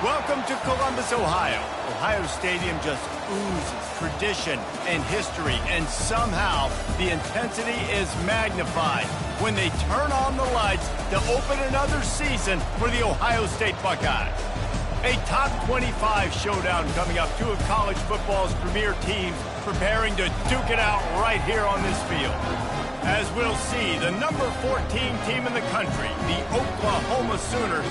Welcome to Columbus, Ohio. Ohio Stadium just oozes tradition and history, and somehow the intensity is magnified when they turn on the lights to open another season for the Ohio State Buckeyes. A top 25 showdown coming up, two of college football's premier teams preparing to duke it out right here on this field. As we'll see, the number 14 team in the country, the Oklahoma Sooners,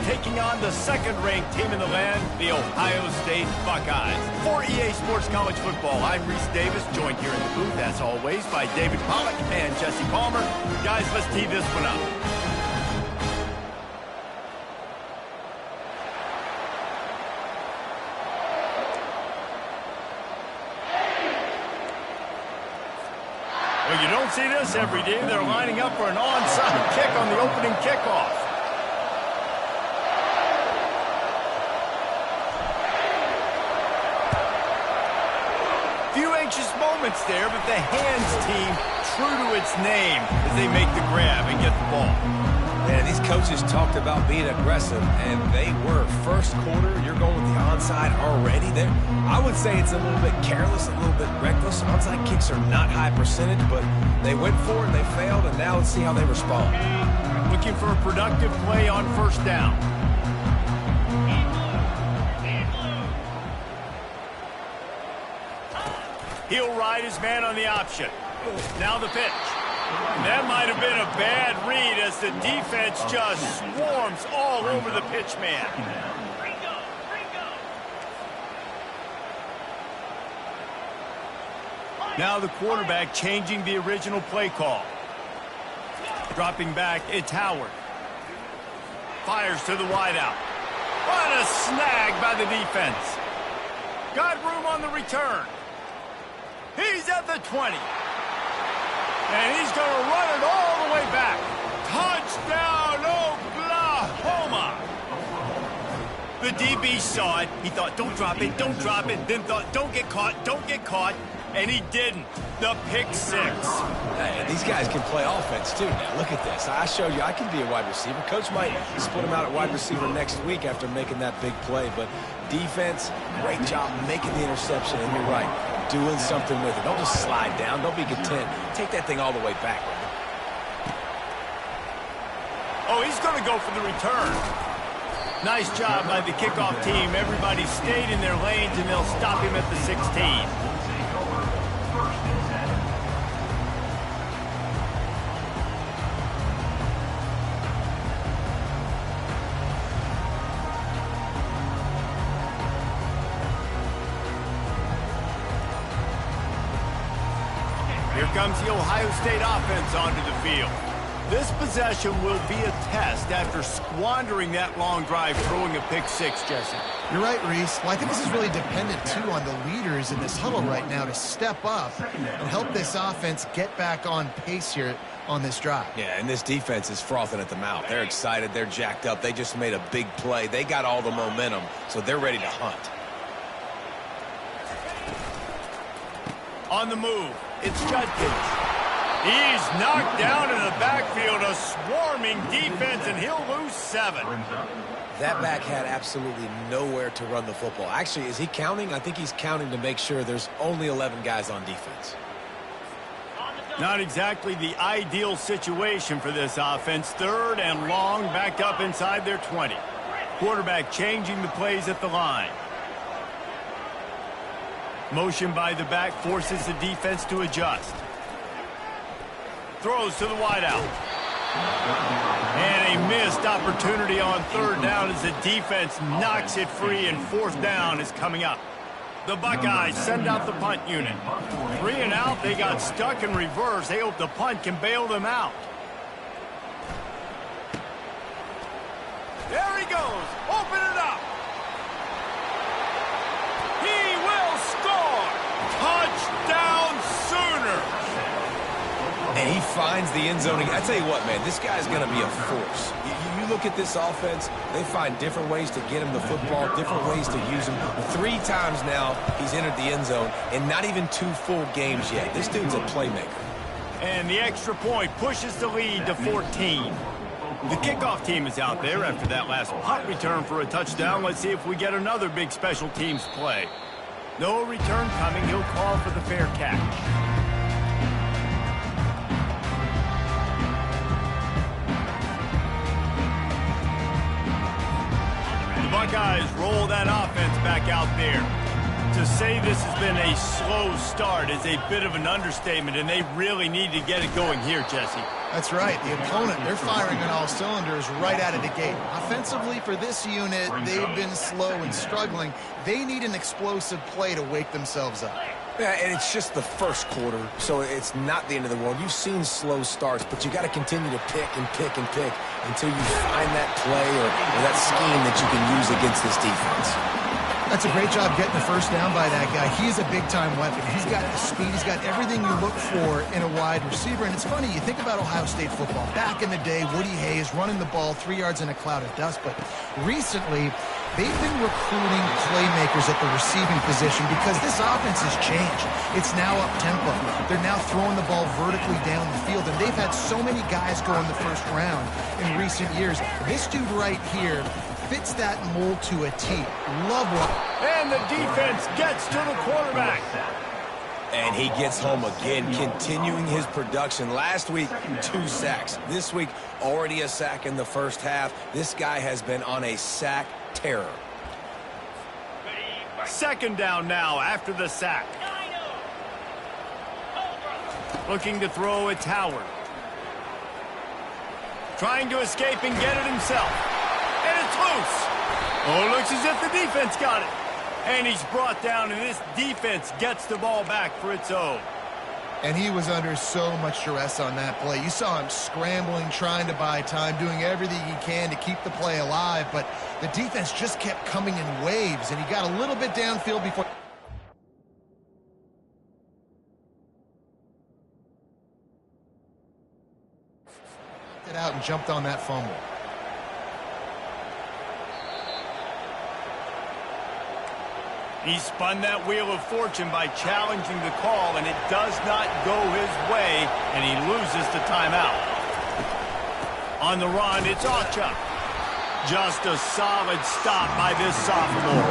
taking on the second-ranked team in the land, the Ohio State Buckeyes. For EA Sports College Football, I'm Reese Davis, joined here in the booth, as always, by David Pollack and Jesse Palmer. Guys, let's tee this one up. Well, you don't see this every day. They're lining up for an onside kick on the opening kickoff. Few anxious moments there, but the hands team true to its name as they make the grab and get the ball. Man, these coaches talked about being aggressive, and they were. First quarter, you're going with the onside already there. I would say it's a little bit careless, a little bit reckless. Onside kicks are not high percentage, but they went for it, they failed, and now let's see how they respond. Looking for a productive play on first down. He'll ride his man on the option. Now the pitch. That might have been a bad read as the defense just swarms all over the pitch man. Now the quarterback changing the original play call. Dropping back, it's Howard. Fires to the wideout. What a snag by the defense. Got room on the return. He's at the 20. And he's going to run it all the way back. Touchdown, Oklahoma. The DB saw it. He thought, don't drop it, don't drop it. Then thought, don't get caught, don't get caught. And he didn't. The pick six. Hey, these guys can play offense, too. Now, look at this. I showed you I can be a wide receiver. Coach might split him out at wide receiver next week after making that big play. But defense, great job making the interception. And you're right, doing something with it. Don't just slide down. Don't be content. Take that thing all the way back. Oh, he's going to go for the return. Nice job by the kickoff team. Everybody stayed in their lanes, and they'll stop him at the 16. Here comes the Ohio State offense onto the field. This possession will be a test after squandering that long drive, throwing a pick six, Jesse. You're right, Reese. Well, I think this is really dependent, too, on the leaders in this huddle right now to step up and help this offense get back on pace here on this drive. Yeah, and this defense is frothing at the mouth. They're excited. They're jacked up. They just made a big play. They got all the momentum, so they're ready to hunt. On the move, it's Judkins. He's knocked down in the backfield, a swarming defense, and he'll lose 7. That back had absolutely nowhere to run the football. Actually, is he counting? I think he's counting to make sure there's only 11 guys on defense. Not exactly the ideal situation for this offense. Third and long, back up inside their 20. Quarterback changing the plays at the line. Motion by the back forces the defense to adjust. Throws to the wideout. And a missed opportunity on third down as the defense knocks it free, and fourth down is coming up. The Buckeyes send out the punt unit. 3 and out, they got stuck in reverse. They hope the punt can bail them out. There he goes. Open it up. He will score. Touchdown Sooners. And he finds the end zone. I tell you what, man, this guy's going to be a force. You look at this offense, they find different ways to get him the football, different ways to use him. 3 times now he's entered the end zone, and not even 2 full games yet. This dude's a playmaker. And the extra point pushes the lead to 14. The kickoff team is out there after that last punt return for a touchdown. Let's see if we get another big special teams play. No return coming. He'll call for the fair catch. The Buckeyes roll that offense back out there. To say this has been a slow start is a bit of an understatement, and they really need to get it going here, Jesse. That's right. The opponent, they're firing on all cylinders right out of the gate. Offensively, for this unit, they've been slow and struggling. They need an explosive play to wake themselves up. Yeah, and it's just the first quarter, so it's not the end of the world. You've seen slow starts, but you got to continue to pick and pick and pick until you find that play or that scheme that you can use against this defense. That's a great job getting the first down by that guy. He's a big-time weapon. He's got the speed. He's got everything you look for in a wide receiver. And it's funny, you think about Ohio State football. Back in the day, Woody Hayes running the ball 3 yards in a cloud of dust. But recently, they've been recruiting playmakers at the receiving position because this offense has changed. It's now up-tempo. They're now throwing the ball vertically down the field. And they've had so many guys go in the first round in recent years. This dude right here fits that mold to a T. Love one. And the defense gets to the quarterback. And he gets home again, continuing his production. Last week, 2 sacks. This week, already a sack in the first half. This guy has been on a sack terror. Second down now after the sack. Looking to throw, it's Howard. Trying to escape and get it himself. And it's loose. Oh, looks as if the defense got it. And he's brought down, and this defense gets the ball back for its own. And he was under so much duress on that play. You saw him scrambling, trying to buy time, doing everything he can to keep the play alive. But the defense just kept coming in waves, and he got a little bit downfield before. It out and jumped on that fumble. He spun that wheel of fortune by challenging the call, and it does not go his way, and he loses the timeout. On the run, it's Ocha. Just a solid stop by this sophomore.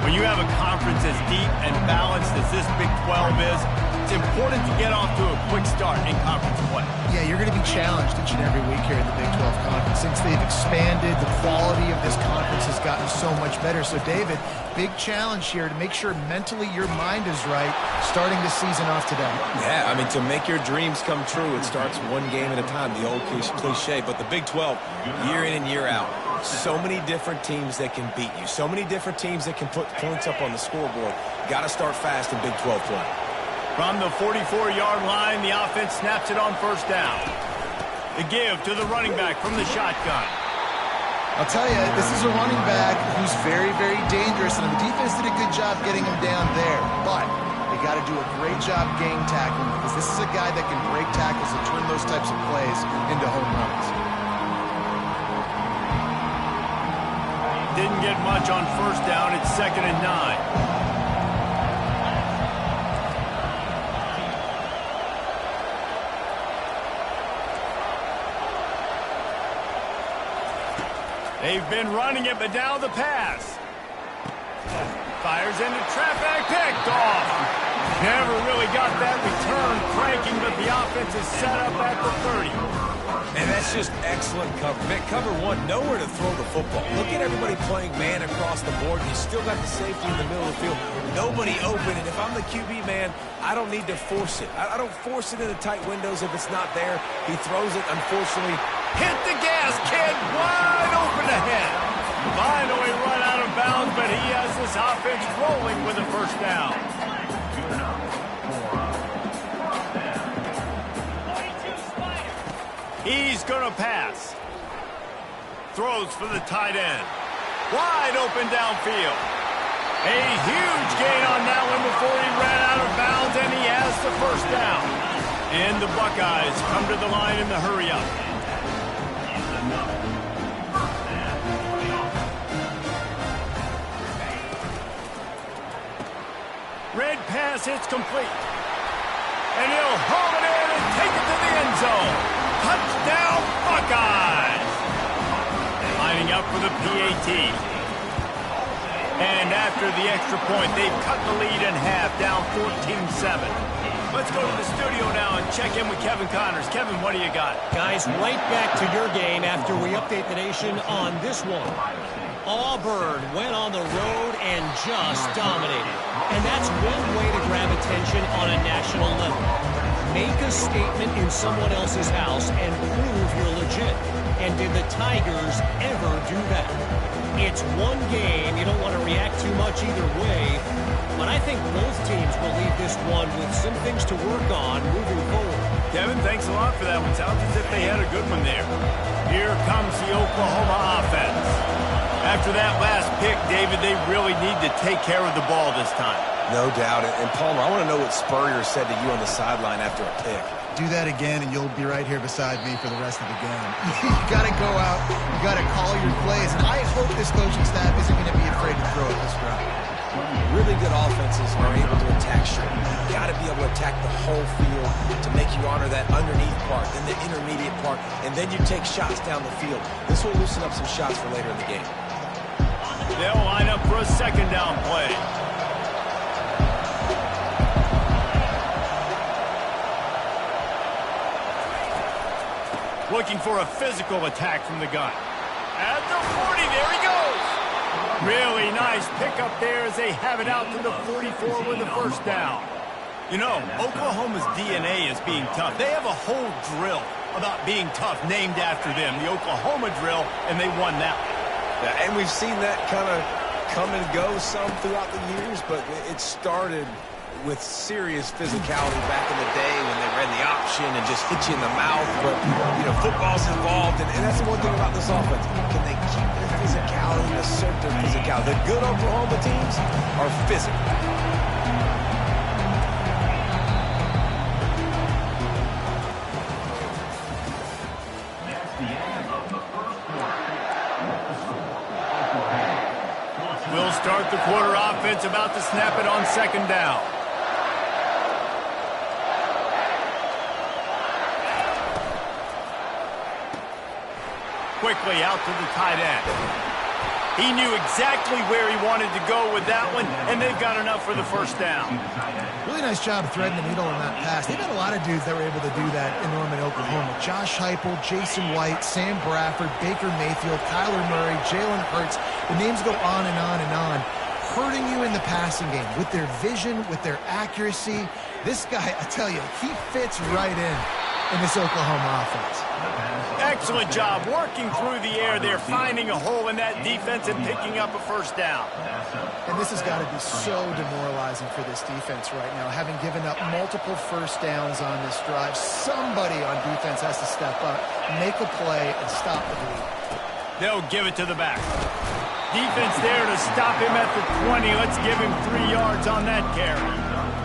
When you have a conference as deep and balanced as this Big 12 is, it's important to get off to a quick start in conference play. Yeah, you're going to be challenged each and every week here in the Big 12 Conference. Since they've expanded, the quality of this conference has gotten so much better. So, David, big challenge here to make sure mentally your mind is right starting this season off today. Yeah, I mean, to make your dreams come true, it starts one game at a time, the old cliche. But the Big 12, year in and year out, so many different teams that can beat you, so many different teams that can put points up on the scoreboard. Got to start fast in Big 12 play. From the 44-yard line, the offense snaps it on first down. The give to the running back from the shotgun. I'll tell you, this is a running back who's very, very dangerous, and the defense did a good job getting him down there. But they got to do a great job gang tackling because this is a guy that can break tackles and turn those types of plays into home runs. Didn't get much on first down. It's 2nd and 9. They've been running it, but now the pass. Fires into traffic, picked off. Never really got that return cranking, but the offense is set up at the 30. And that's just excellent cover. Cover one, nowhere to throw the football. Look at everybody playing man across the board. You still got the safety in the middle of the field. Nobody open, and if I'm the QB man, I don't need to force it. I don't force it into tight windows if it's not there. He throws it, unfortunately. Hit the gas, kid. Wide open ahead. Finally run out of bounds, but he has this offense rolling with a first down. He's going to pass. Throws for the tight end. Wide open downfield. A huge gain on that one before he ran out of bounds, and he has the first down. And the Buckeyes come to the line in the hurry-up. Red pass hits complete. And he'll haul it in and take it to the end zone. Touchdown, Buckeyes! lining up for the PAT. And after the extra point, they've cut the lead in half, down 14-7. Let's go to the studio now and check in with Kevin Connors. Kevin, what do you got? Guys, right back to your game after we update the nation on this one. Auburn went on the road and just dominated. And that's one way to grab attention on a national level. Make a statement in someone else's house and prove you're legit. And did the Tigers ever do that? It's one game. You don't want to react too much either way. But I think both teams will leave this one with some things to work on moving forward. Kevin, thanks a lot for that one. Sounds as if they had a good one there. Here comes the Oklahoma offense. After that last pick, David, they really need to take care of the ball this time. No doubt. And Palmer, I want to know what Spurrier said to you on the sideline after a pick. Do that again, and you'll be right here beside me for the rest of the game. You got to go out. You got to call your plays. And I hope this coaching staff isn't going to be afraid to throw it this route. Really good offenses are able to attack short. You got to be able to attack the whole field to make you honor that underneath part, then the intermediate part, and then you take shots down the field. This will loosen up some shots for later in the game. They'll line up for a second down play. Looking for a physical attack from the gun. At the 40, there he goes. Really nice pickup there as they have it out to the 44 with the first down. You know, Oklahoma's DNA is being tough. They have a whole drill about being tough named after them, the Oklahoma drill, and they won that one. Yeah, and we've seen that kind of come and go some throughout the years, but it started with serious physicality back in the day when they ran the option and just hit you in the mouth. But, you know, football's involved, and that's the one thing about this offense. Can they keep their physicality and assert their physicality? The good Oklahoma teams are physical. We'll start the quarter offense, about to snap it on second down. Quickly out to the tight end. He knew exactly where he wanted to go with that one, and they've got enough for the first down. Really nice job threading the needle on that pass. They've had a lot of dudes that were able to do that in Norman, Oklahoma. Josh Heupel, Jason White, Sam Bradford, Baker Mayfield, Kyler Murray, Jalen Hurts. The names go on and on and on, hurting you in the passing game with their vision, with their accuracy. This guy, I tell you, he fits right in this Oklahoma offense. Excellent job working through the air there, finding a hole in that defense and picking up a first down. And this has got to be so demoralizing for this defense right now, having given up multiple first downs on this drive. Somebody on defense has to step up, make a play, and stop the bleed. They'll give it to the back. Defense there to stop him at the 20. Let's give him 3 yards on that carry.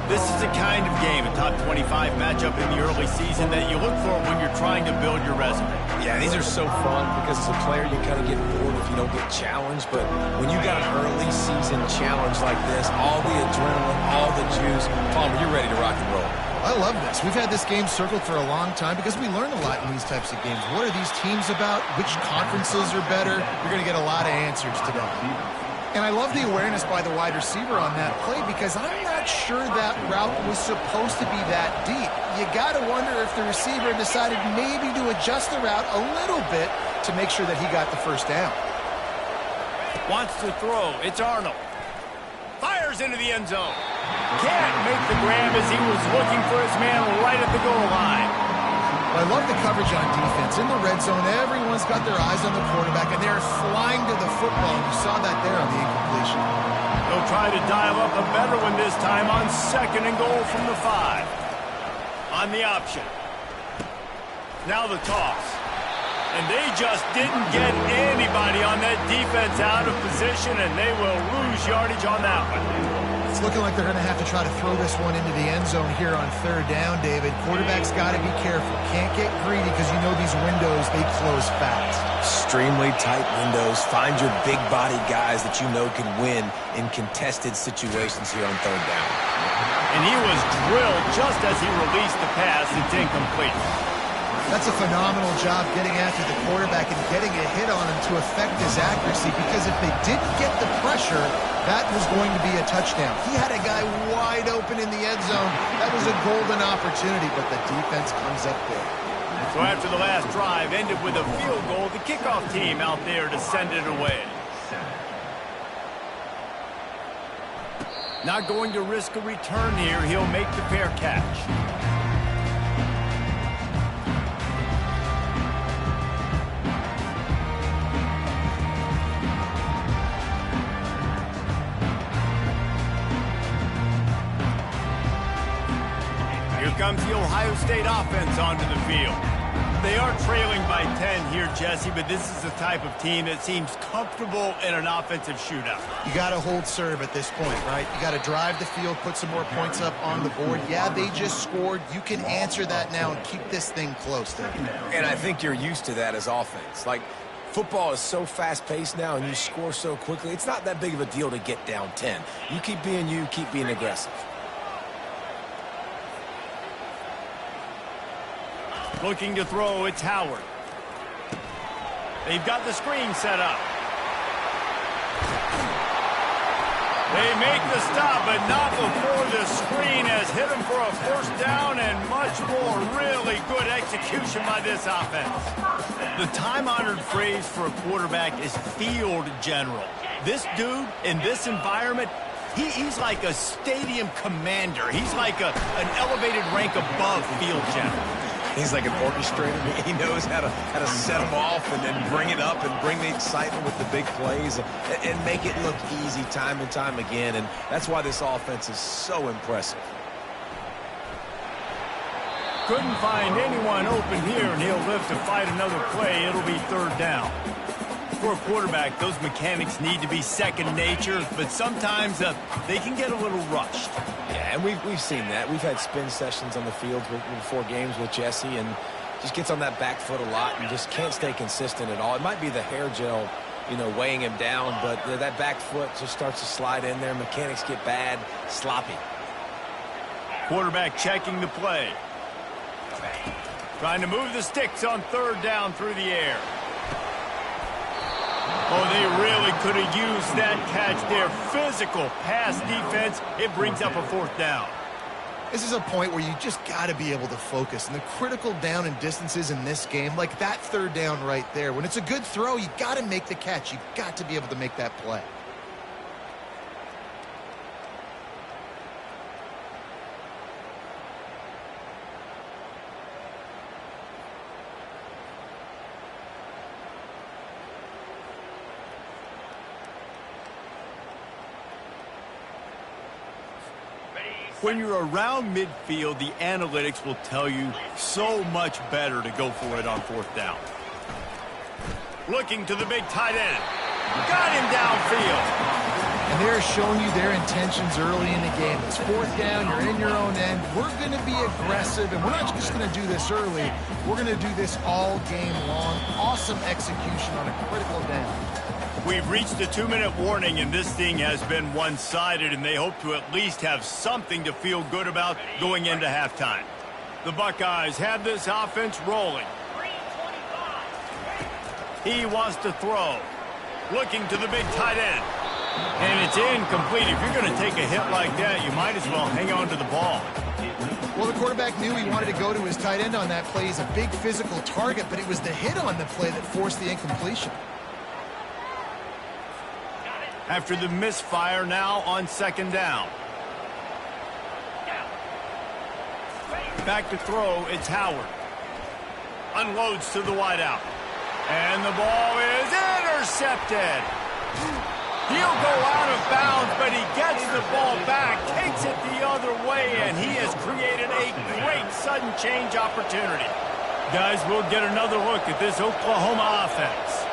This is the kind of game, a top 25 matchup in the early season, that you look for when you're trying to build your resume. Yeah, these are so fun because as a player you kind of get bored if you don't get challenged. But when you got an early season challenge like this, all the adrenaline, all the juice, Palmer, you're ready to rock and roll. I love this. We've had this game circled for a long time because we learn a lot in these types of games. What are these teams about? Which conferences are better? You're going to get a lot of answers today. And I love the awareness by the wide receiver on that play because I'm not sure that route was supposed to be that deep. You got to wonder if the receiver decided maybe to adjust the route a little bit to make sure that he got the first down. Wants to throw. It's Arnold. Fires into the end zone. Can't make the grab as he was looking for his man right at the goal line. I love the coverage on defense. In the red zone, everyone's got their eyes on the quarterback, and they're flying to the football. You saw that there on the incompletion. They'll try to dial up a better one this time on second and goal from the 5. On the option. Now the toss. And they just didn't get anybody on that defense out of position, and they will lose yardage on that one. It's looking like they're going to have to try to throw this one into the end zone here on third down, David. Quarterback's got to be careful. Can't get greedy because you know these windows, they close fast. Extremely tight windows. Find your big body guys that you know can win in contested situations here on third down. And he was drilled just as he released the pass. It's incomplete. That's a phenomenal job getting after the quarterback and getting a hit on him to affect his accuracy, because if they didn't get the pressure, that was going to be a touchdown. He had a guy wide open in the end zone. That was a golden opportunity, but the defense comes up big. So after the last drive ended with a field goal, the kickoff team out there to send it away. Not going to risk a return here. He'll make the fair catch. Here comes the Ohio State offense onto the field. They are trailing by 10 here, Jesse, but this is the type of team that seems comfortable in an offensive shootout. You got to hold serve at this point, right? You got to drive the field, put some more points up on the board. Yeah, they just scored. You can answer that now and keep this thing close, Dave. And I think you're used to that as offense. Like, football is so fast-paced now and you score so quickly, it's not that big of a deal to get down 10. You keep being aggressive. Looking to throw, it's Howard. They've got the screen set up. They make the stop, but not before the screen has hit him for a first down and much more. Really good execution by this offense. The time-honored phrase for a quarterback is field general. This dude, in this environment, he's like a stadium commander. He's like an elevated rank above field general. He's like an orchestrator. He knows how to set them off and then bring it up and bring the excitement with the big plays and make it look easy time and time again. And that's why this offense is so impressive. Couldn't find anyone open here, and he'll live to fight another play. It'll be third down. For a quarterback, those mechanics need to be second nature, but sometimes they can get a little rushed. Yeah, and we've seen that. We've had spin sessions on the field before games with Jesse, and just gets on that back foot a lot and just can't stay consistent at all. It might be the hair gel, weighing him down, but that back foot just starts to slide in there. Mechanics get bad, sloppy. Quarterback checking the play. Trying to move the sticks on third down through the air. Oh, they really could have used that catch there. Physical pass defense. It brings up a fourth down. This is a point where you just got to be able to focus. And the critical down and distances in this game, like that third down right there, when it's a good throw, you got to make the catch. You got to be able to make that play. When you're around midfield, the analytics will tell you so much better to go for it on fourth down. Looking to the big tight end. Got him downfield. And they're showing you their intentions early in the game. It's fourth down, you're in your own end. We're going to be aggressive, and we're not just going to do this early. We're going to do this all game long. Awesome execution on a critical down. We've reached the 2-minute warning, and this thing has been one-sided, and they hope to at least have something to feel good about going into halftime. The Buckeyes have this offense rolling. He wants to throw. Looking to the big tight end. And it's incomplete. If you're going to take a hit like that, you might as well hang on to the ball. Well, the quarterback knew he wanted to go to his tight end on that play. He's a big physical target, but it was the hit on the play that forced the incompletion. After the misfire, now on second down. Back to throw, it's Howard. Unloads to the wideout. And the ball is intercepted. He'll go out of bounds, but he gets the ball back, takes it the other way, and he has created a great sudden change opportunity. Guys, we'll get another look at this Oklahoma offense.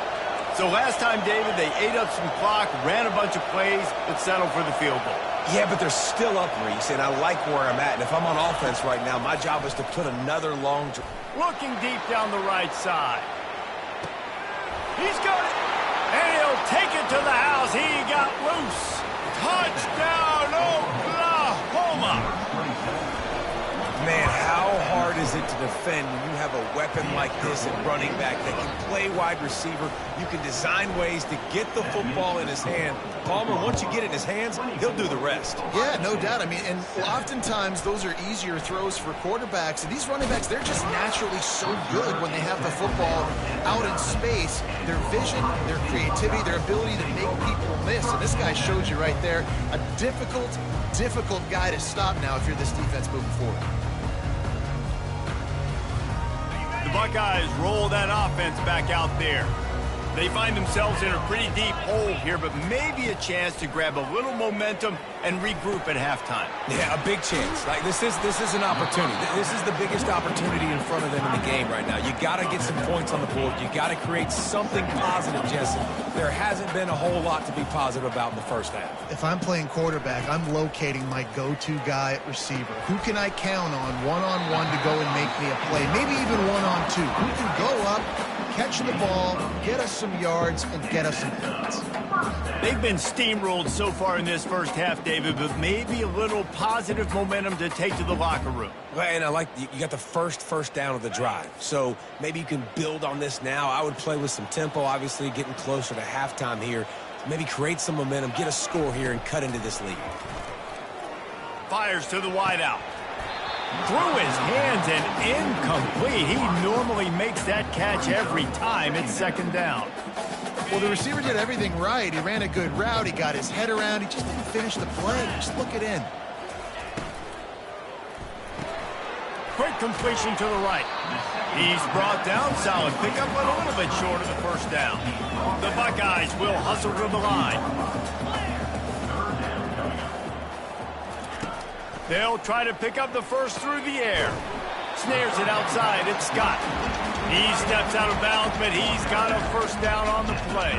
So last time, David, they ate up some clock, ran a bunch of plays, but settled for the field goal. Yeah, but they're still up, Reese, and I like where I'm at. And if I'm on offense right now, my job is to put another long drive. Looking deep down the right side. He's got it, and he'll take it to the house. He got loose. Touchdown, Oklahoma. Man, how hard hard is it to defend when you have a weapon like this at running back that can play wide receiver? You can design ways to get the football in his hand. Palmer, once you get it in his hands, he'll do the rest. Yeah, no doubt. I mean, and oftentimes those are easier throws for quarterbacks. And these running backs, they're just naturally so good when they have the football out in space. Their vision, their creativity, their ability to make people miss. And this guy showed you right there, a difficult guy to stop now if you're this defense moving forward. The Buckeyes roll that offense back out there. They find themselves in a pretty deep hole here, but maybe a chance to grab a little momentum and regroup at halftime. Yeah, a big chance. Like this is an opportunity. This is the biggest opportunity in front of them in the game right now. You got to get some points on the board. You got to create something positive, Jesse. There hasn't been a whole lot to be positive about in the first half. If I'm playing quarterback, I'm locating my go-to guy at receiver. Who can I count on one-on-one to go and make me a play? Maybe even one-on-two. Who can go up, catch the ball, get us some yards, and get us some points. They've been steamrolled so far in this first half, David, but maybe a little positive momentum to take to the locker room. Well, and I like you got the first down of the drive. So maybe you can build on this now. I would play with some tempo, obviously getting closer to halftime here. Maybe create some momentum, get a score here, and cut into this lead. Fires to the wideout. Through his hands and incomplete. He normally makes that catch every time. It's second down. Well, the receiver did everything right. He ran a good route. He got his head around. He just didn't finish the play. Just look it in. Quick completion to the right. He's brought down. Solid pickup, but a little bit short of the first down. The Buckeyes will hustle to the line. They'll try to pick up the first through the air. Snares it outside. It's Scott. He steps out of bounds, but he's got a first down on the play.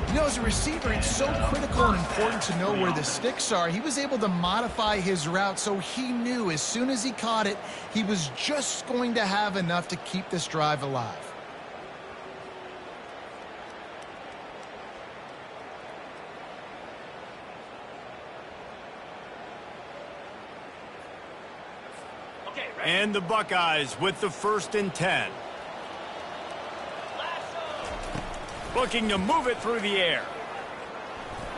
You know, as a receiver, it's so critical and important to know where the sticks are. He was able to modify his route, so he knew as soon as he caught it, he was just going to have enough to keep this drive alive. And the Buckeyes with the 1st and 10. Looking to move it through the air.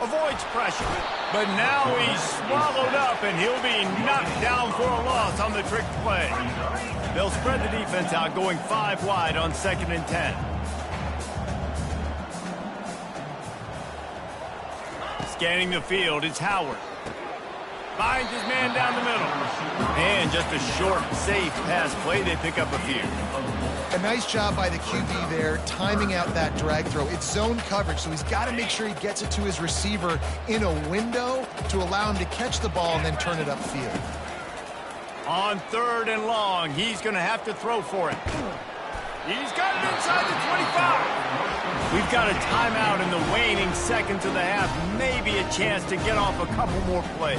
Avoids pressure. But now he's swallowed up, and he'll be knocked down for a loss on the trick play. They'll spread the defense out, going 5 wide on 2nd and 10. Scanning the field, it's Howard. Finds his man down the middle. And just a short, safe pass play. They pick up a few. A nice job by the QB there, timing out that drag throw. It's zone coverage, so he's got to make sure he gets it to his receiver in a window to allow him to catch the ball and then turn it upfield. On 3rd and long, he's going to have to throw for it. He's got it inside the 25. We've got a timeout in the waning seconds of the half. Maybe a chance to get off a couple more plays.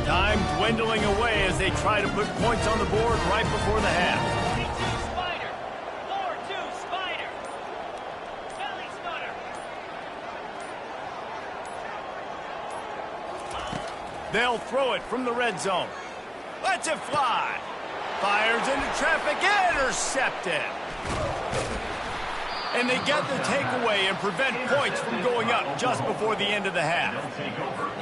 Time dwindling away as they try to put points on the board right before the half. They'll throw it from the red zone. Lets it fly. Fires into traffic. Intercepted. And they get the takeaway and prevent points from going up just before the end of the half.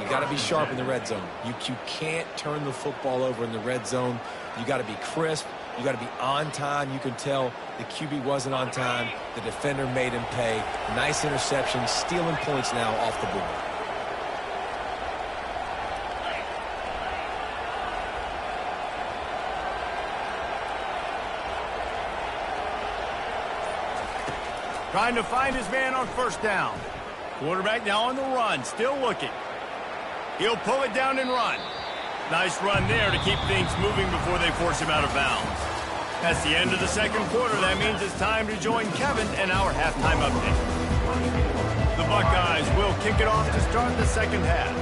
You got to be sharp in the red zone. You can't turn the football over in the red zone. You got to be crisp. You got to be on time. You can tell the QB wasn't on time. The defender made him pay. Nice interception, stealing points now off the board. Trying to find his man on 1st down. Quarterback now on the run, still looking. He'll pull it down and run. Nice run there to keep things moving before they force him out of bounds. That's the end of the 2nd quarter. That means it's time to join Kevin and our halftime update. The Buckeyes will kick it off to start the 2nd half.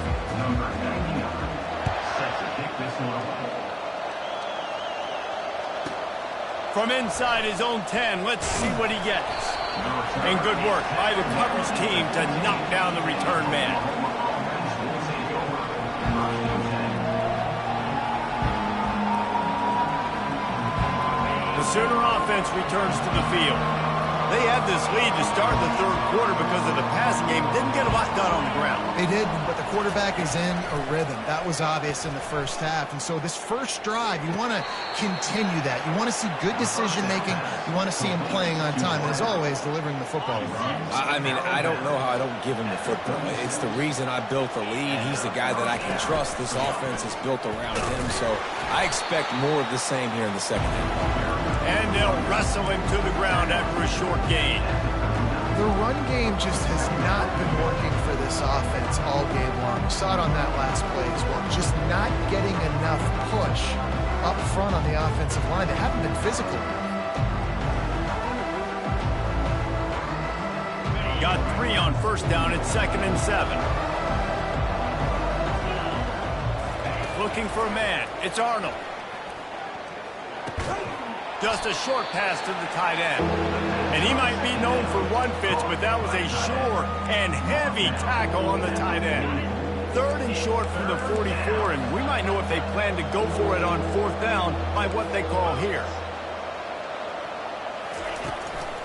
From inside his own 10, let's see what he gets. And good work by the coverage team to knock down the return man. The Sooner offense returns to the field. They had this lead to start the third quarter because of the passing game. Didn't get a lot done on the ground. They did, but the quarterback is in a rhythm. That was obvious in the first half. And so this first drive, you want to continue that. You want to see good decision-making. You want to see him playing on time. And as always, delivering the football. I mean, I don't know how I don't give him the football. It's the reason I built the lead. He's the guy that I can trust. This offense is built around him. So I expect more of the same here in the second half. And they'll wrestle him to the ground after a short gain. The run game just has not been working for this offense all game long. We saw it on that last play as well. Just not getting enough push up front on the offensive line. They haven't been physical. Got 3 on first down at 2nd and 7. Looking for a man. It's Arnold. Just a short pass to the tight end. And he might be known for run fits, but that was a sure and heavy tackle on the tight end. 3rd and short from the 44, and we might know if they plan to go for it on 4th down by what they call here.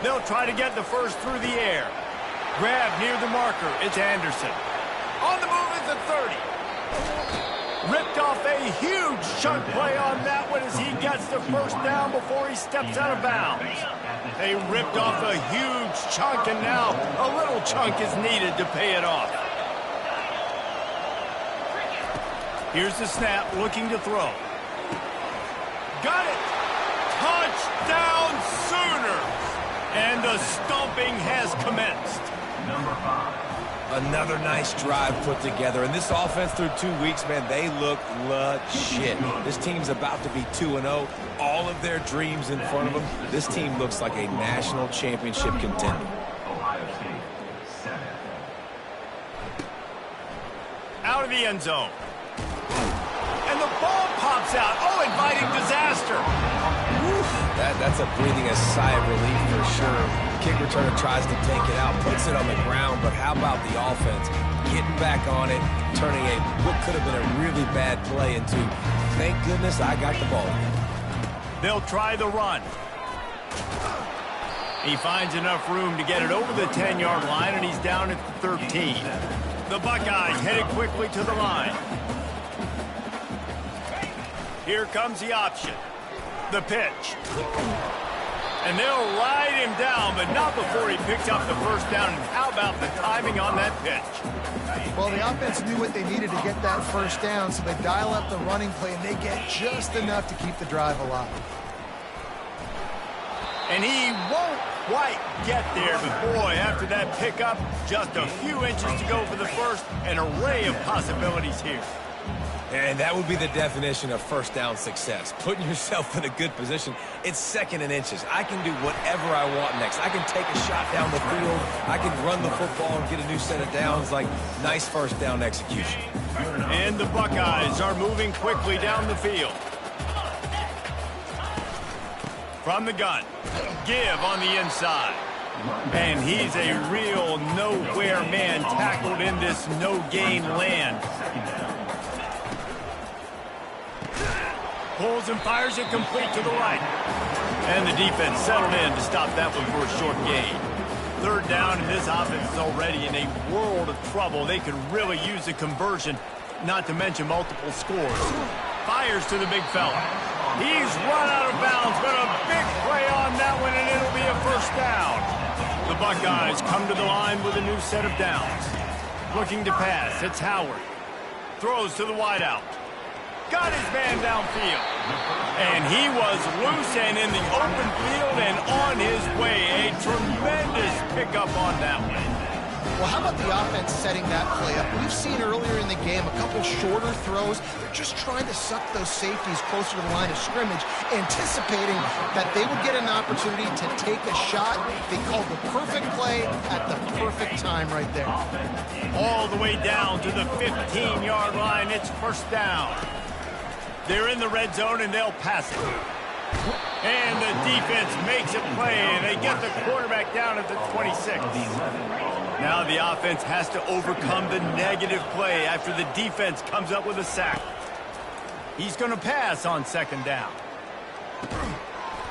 They'll try to get the first through the air. Grab near the marker. It's Anderson. On the move is the 30. Ripped off a huge chunk play on that one as he gets the first down before he steps out of bounds. They ripped off a huge chunk, and now a little chunk is needed to pay it off. Here's the snap, looking to throw. Got it! Touchdown Sooners! And the stomping has commenced. Number 5. Another nice drive put together. And this offense through 2 weeks, man, they look legit. This team's about to be 2-0. All of their dreams in front of them. This team looks like a national championship contender. Ohio State, 7. Out of the end zone. And the ball pops out. Oh, inviting disaster. That's a breathing a sigh of relief for sure. Kick returner tries to take it out, puts it on the ground, but how about the offense getting back on it, turning what could have been a really bad play into, thank goodness I got the ball. They'll try the run. He finds enough room to get it over the 10-yard line, and he's down at the 13. The Buckeyes headed quickly to the line. Here comes the option. The pitch. And they'll ride him down, but not before he picks up the first down. And how about the timing on that pitch? Well, the offense knew what they needed to get that first down, so they dial up the running play, and they get just enough to keep the drive alive. And he won't quite get there, but boy, after that pickup, just a few inches to go for the first. An array of possibilities here. And that would be the definition of first down success. Putting yourself in a good position. It's 2nd and inches. I can do whatever I want next. I can take a shot down the field. I can run the football and get a new set of downs. Like, nice first down execution. And the Buckeyes are moving quickly down the field. From the gun. Give on the inside. And he's a real nowhere man tackled in this no-gain land. Pulls and fires it complete to the right. And the defense settled in to stop that one for a short gain. 3rd down, and this offense is already in a world of trouble. They could really use a conversion, not to mention multiple scores. Fires to the big fella. He's run out of bounds, but a big play on that one, and it'll be a first down. The Buckeyes come to the line with a new set of downs. Looking to pass, it's Howard. Throws to the wideout. Got his man downfield. And he was loose and in the open field and on his way. A tremendous pickup on that one. Well, how about the offense setting that play up? We've seen earlier in the game a couple shorter throws. They're just trying to suck those safeties closer to the line of scrimmage, anticipating that they would get an opportunity to take a shot. They called the perfect play at the perfect time right there. All the way down to the 15-yard line. It's first down. They're in the red zone, and they'll pass it. And the defense makes a play, and they get the quarterback down at the 26. Now the offense has to overcome the negative play after the defense comes up with a sack. He's going to pass on second down.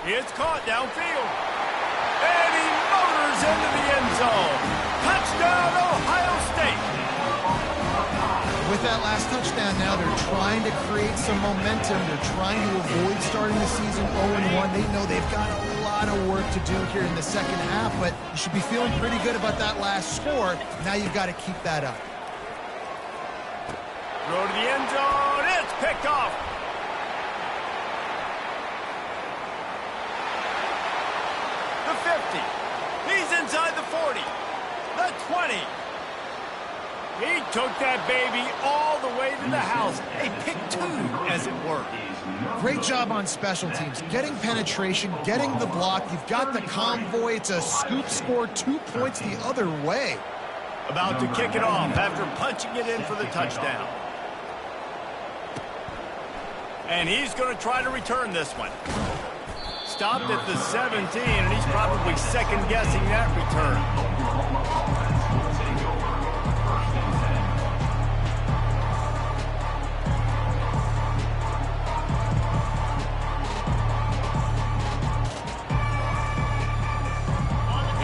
It's caught downfield. And he motors into the end zone. Touchdown, Ohio State. With that last touchdown now, they're trying to create some momentum. They're trying to avoid starting the season 0-1. They know they've got a lot of work to do here in the second half, but you should be feeling pretty good about that last score. Now you've got to keep that up. Throw to the end zone. It's picked off. The 50. He's inside the 40. The 20. He took that baby all the way to the house. A pick two, as it were. Great job on special teams. Getting penetration, getting the block. You've got the convoy. It's a scoop score, 2 points the other way. About to kick it off after punching it in for the touchdown. And he's going to try to return this one. Stopped at the 17, and he's probably second-guessing that return.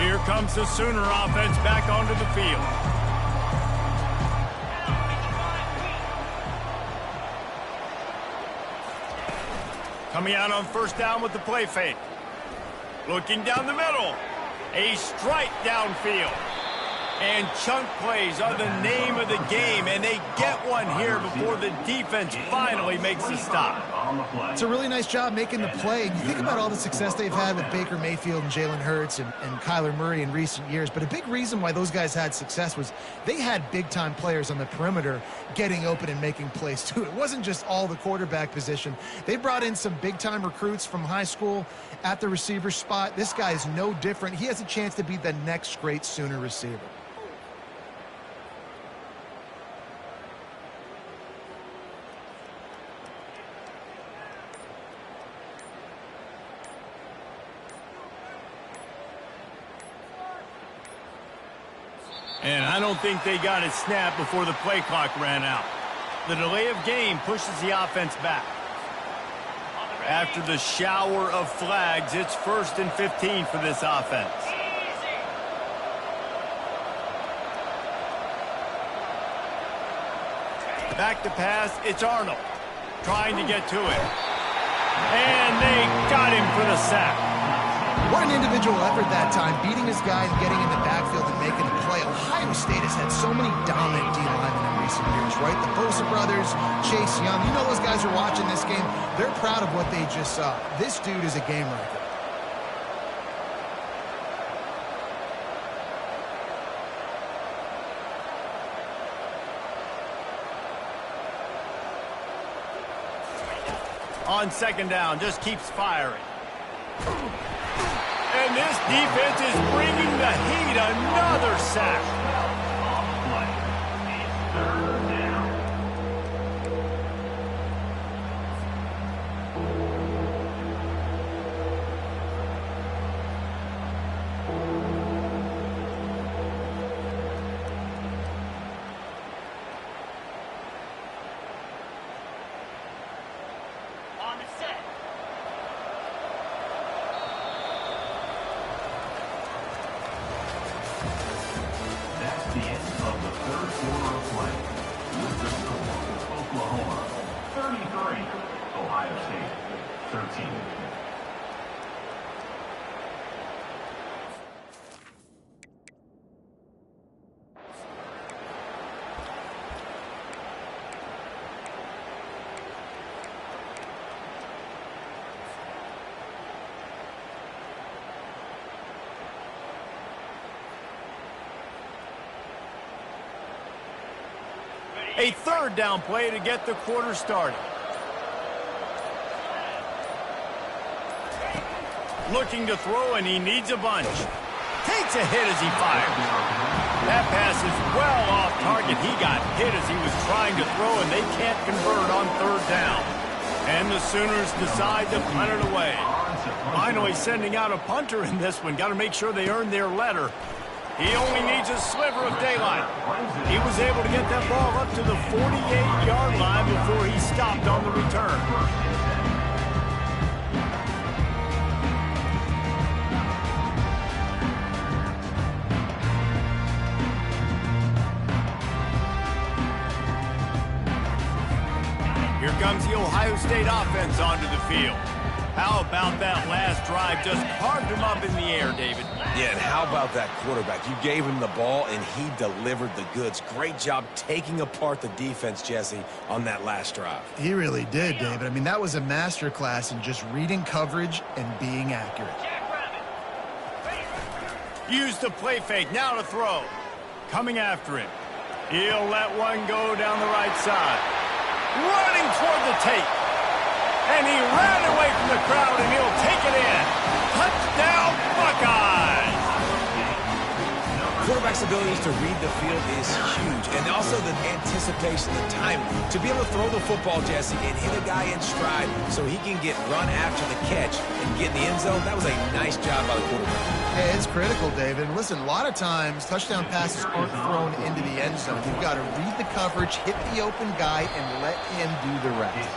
Here comes the Sooner offense back onto the field. Coming out on first down with the play fake. Looking down the middle. A strike downfield. And chunk plays are the name of the game, and they get one here before the defense finally makes the stop. It's a really nice job making the play. And you think about all the success they've had with Baker Mayfield and Jalen Hurts and Kyler Murray in recent years, but a big reason why those guys had success was they had big-time players on the perimeter getting open and making plays, too. It wasn't just all the quarterback position. They brought in some big-time recruits from high school at the receiver spot. This guy is no different. He has a chance to be the next great Sooner receiver. And I don't think they got it snapped before the play clock ran out. The delay of game pushes the offense back. After the shower of flags, it's 1st and 15 for this offense. Back to pass, it's Arnold. Trying to get to it. And they got him for the sack. What an individual effort that time, beating his guy and getting in the backfield and making a play. Ohio State has had so many dominant D-linemen in recent years, right? The Bosa brothers, Chase Young. You know those guys are watching this game. They're proud of what they just saw. This dude is a game wrecker. On second down, just keeps firing. And this defense is bringing the heat. Another sack. The end of the third quarter of play. With the score, Oklahoma 33, Ohio State 13. A third down play to get the quarter started. Looking to throw, and he needs a bunch. Takes a hit as he fires. That pass is well off target. He got hit as he was trying to throw, and they can't convert on third down. And the Sooners decide to punt it away. Finally sending out a punter in this one. Got to make sure they earn their letter. He only needs a sliver of daylight. He was able to get that ball up to the 48-yard line before he stopped on the return. Here comes the Ohio State offense onto the field. How about that last drive? Just carved him up in the air, David. Yeah, and how about that quarterback? You gave him the ball, and he delivered the goods. Great job taking apart the defense, Jesse, on that last drive. He really did, David. I mean, that was a masterclass in just reading coverage and being accurate. Use the play fake. Now to throw. Coming after him. He'll let one go down the right side. Running toward the tape. And he ran away from the crowd, and he'll take it in. Touchdown, Buckeyes! Quarterback's abilities to read the field is huge, and also the anticipation, the timing. To be able to throw the football, Jesse, and hit a guy in stride so he can get run after the catch and get in the end zone, that was a nice job by the quarterback. Hey, it's critical, David. And listen, a lot of times, touchdown passes aren't thrown into the end zone. You've got to read the coverage, hit the open guy, and let him do the rest.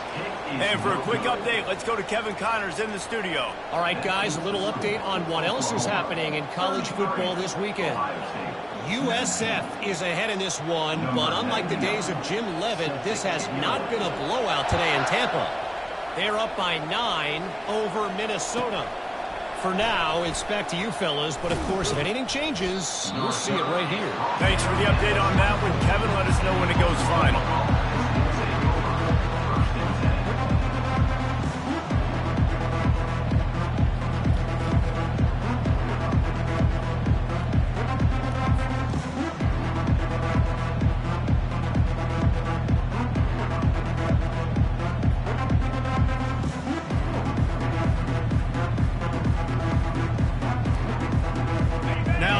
And for a quick update, let's go to Kevin Connors in the studio. All right, guys, a little update on what else is happening in college football this weekend. USF is ahead in this one, but unlike the days of Jim Levin, this has not been a blowout today in Tampa. They're up by 9 over Minnesota. For now, it's back to you fellas, but of course, if anything changes, you'll see it right here. Thanks for the update on that one, Kevin. Let us know when it goes final.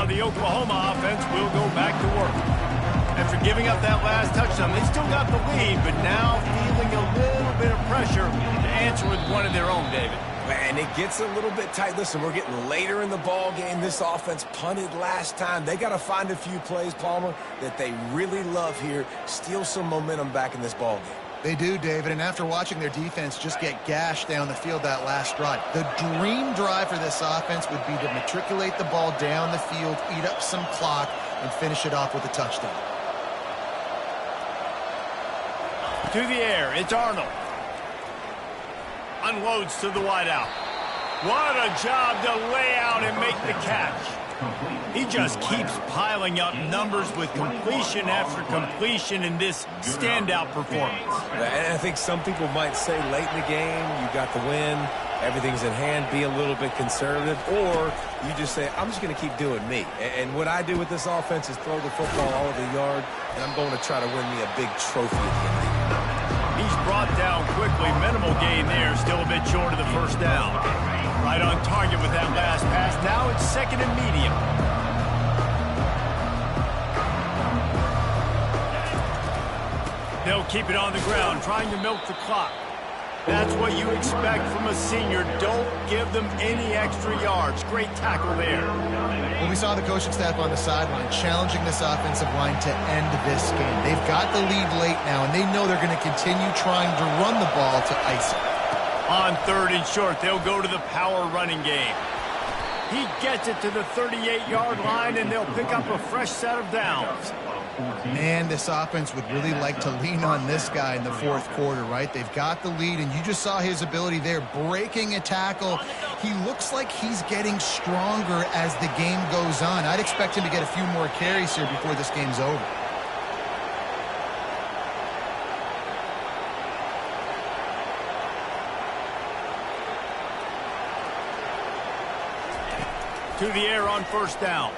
The Oklahoma offense will go back to work. After giving up that last touchdown, they still got the lead, but now feeling a little bit of pressure to answer with one of their own, David. And it gets a little bit tight. Listen, we're getting later in the ball game. This offense punted last time. They got to find a few plays, Palmer, that they really love here. Steal some momentum back in this ball game. They do, David, and after watching their defense just get gashed down the field that last drive, the dream drive for this offense would be to matriculate the ball down the field, eat up some clock, and finish it off with a touchdown. To the air, it's Arnold. Unloads to the wideout. What a job to lay out and make the catch. He just keeps piling up numbers with completion after completion in this standout performance. And I think some people might say late in the game, you got the win, everything's in hand, be a little bit conservative, or you just say, I'm just going to keep doing me. And what I do with this offense is throw the football all over the yard, and I'm going to try to win me a big trophy at the end of the year. He's brought down quickly. Minimal gain there, still a bit short of the first down. Right on target with that last pass. Now it's second and medium. They'll keep it on the ground, trying to milk the clock. That's what you expect from a senior. Don't give them any extra yards. Great tackle there. Well, we saw the coaching staff on the sideline challenging this offensive line to end this game. They've got the lead late now, and they know they're going to continue trying to run the ball to ice it. On third and short, they'll go to the power running game. He gets it to the 38-yard line, and they'll pick up a fresh set of downs. Man, this offense would really like to lean on this guy in the fourth quarter, right? They've got the lead, and you just saw his ability there, breaking a tackle. He looks like he's getting stronger as the game goes on. I'd expect him to get a few more carries here before this game's over. To the air on first down.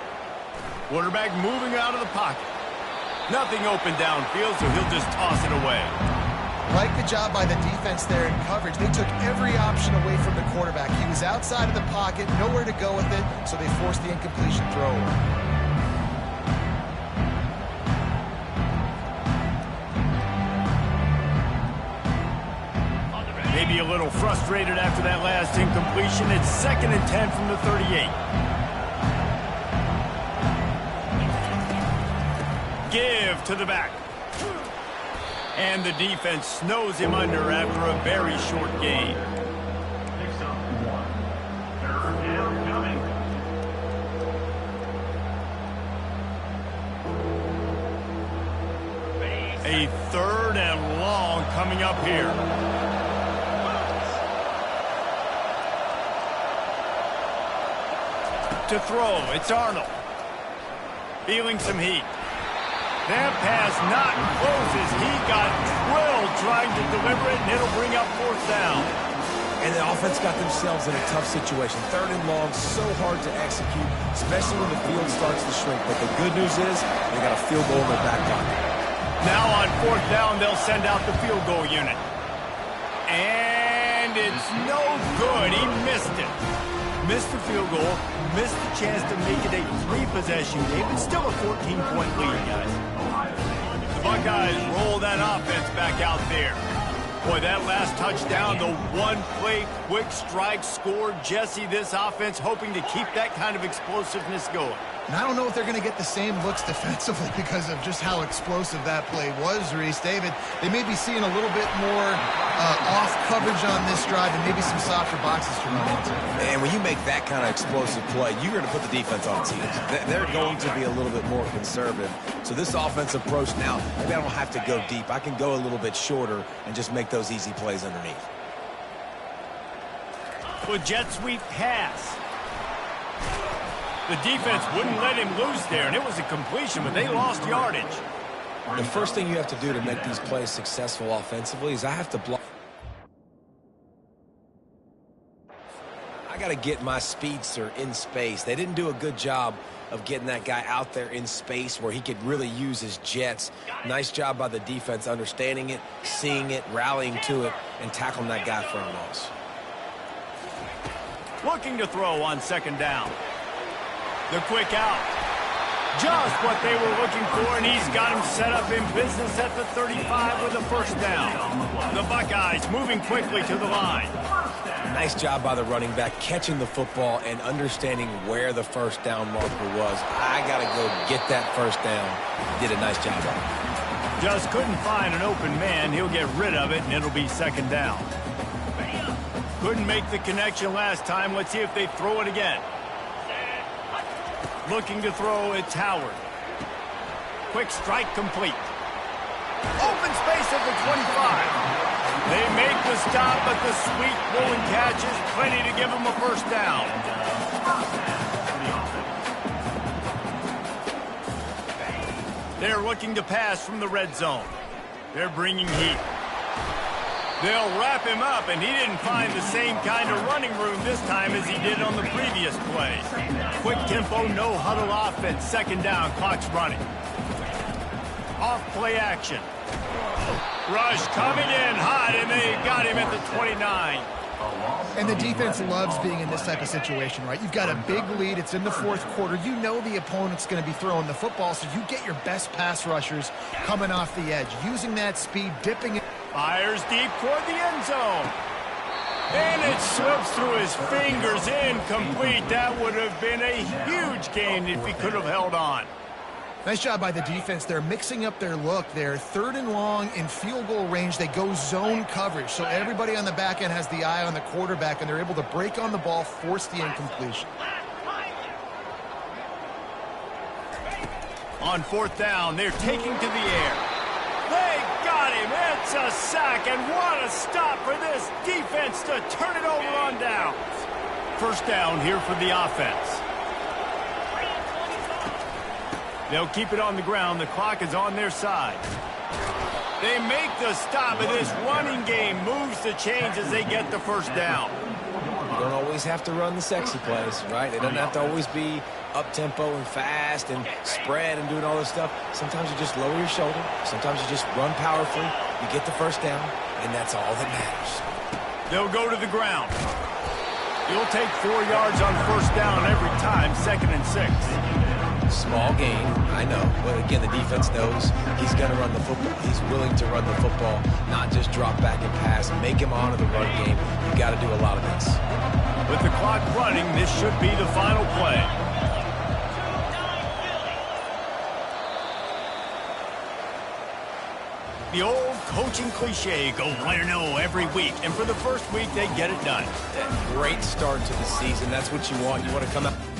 Quarterback moving out of the pocket. Nothing open downfield, so he'll just toss it away. Like the job by the defense there in coverage. They took every option away from the quarterback. He was outside of the pocket, nowhere to go with it, so they forced the incompletion throw away. Maybe little frustrated after that last incompletion. It's 2nd and 10 from the 38. Give to the back. And the defense snows him under after a very short gain. Next up, 3rd down coming. A 3rd and long coming up here. To throw, it's Arnold. Feeling some heat. That pass not close as he got drilled trying to deliver it, and it'll bring up 4th down. And the offense got themselves in a tough situation. 3rd and long, so hard to execute, especially when the field starts to shrink. But the good news is they got a field goal in their back pocket. Now on 4th down, they'll send out the field goal unit. And it's no good. He missed it. Missed the field goal, missed the chance to make it a 3-possession game, but still a 14-point lead, guys. The Buckeyes roll that offense back out there. Boy, that last touchdown, the one-play quick strike score. Jesse, this offense hoping to keep that kind of explosiveness going. And I don't know if they're going to get the same looks defensively because of just how explosive that play was, Reese. David, they may be seeing a little bit more off coverage on this drive and maybe some softer boxes to run into. And when you make that kind of explosive play, you're going to put the defense on its heels. They're going to be a little bit more conservative. So this offensive approach now, maybe I don't have to go deep. I can go a little bit shorter and just make those easy plays underneath. With jet sweep pass. The defense wouldn't let him loose there, and it was a completion, but they lost yardage. The first thing you have to do to make these plays successful offensively is I have to block. I got to get my speedster in space. They didn't do a good job of getting that guy out there in space where he could really use his jets. Nice job by the defense understanding it, seeing it, rallying to it, and tackling that guy for a loss. Looking to throw on 2nd down. The quick out. Just what they were looking for, and he's got him set up in business at the 35 with a 1st down. The Buckeyes moving quickly to the line. Nice job by the running back catching the football and understanding where the 1st down marker was. I got to go get that 1st down. Did a nice job on it. Just couldn't find an open man. He'll get rid of it, and it'll be 2nd down. Couldn't make the connection last time. Let's see if they throw it again. Looking to throw, it's Howard. Quick strike complete. Open space at the 25. They make the stop, but the sweet rolling catch is plenty to give them a 1st down. They're looking to pass from the red zone. They're bringing heat. They'll wrap him up, and he didn't find the same kind of running room this time as he did on the previous play. Quick tempo, no huddle offense. 2nd down, clock's running. Off play action. Rush coming in hot, and they got him at the 29. And the defense loves being in this type of situation, right? You've got a big lead. It's in the 4th quarter. You know the opponent's going to be throwing the football, so you get your best pass rushers coming off the edge, using that speed, dipping it. Fires deep toward the end zone. And it slips through his fingers, incomplete. That would have been a huge gain if he could have held on. Nice job by the defense. They're mixing up their look. They're 3rd and long in field goal range. They go zone coverage. So everybody on the back end has the eye on the quarterback, and they're able to break on the ball, force the incompletion. On 4th down, they're taking to the air. They got him. It's a sack, and what a stop for this defense to turn it over on downs. 1st down here for the offense. They'll keep it on the ground. The clock is on their side. They make the stop, and this running game moves the chains as they get the 1st down. You don't always have to run the sexy plays, right? It doesn't have to always be up-tempo and fast and spread and doing all this stuff. Sometimes you just lower your shoulder. Sometimes you just run powerfully. You get the 1st down, and that's all that matters. They'll go to the ground. You'll take 4 yards on 1st down every time, 2nd and 6. Small gain, I know. But again, the defense knows he's going to run the football. He's willing to run the football, not just drop back and pass. Make him honor the run game. You got to do a lot of this. With the clock running, this should be the final play. The old coaching cliche, go 1-0 every week. And for the first week, they get it done. Great start to the season. That's what you want. You want to come out.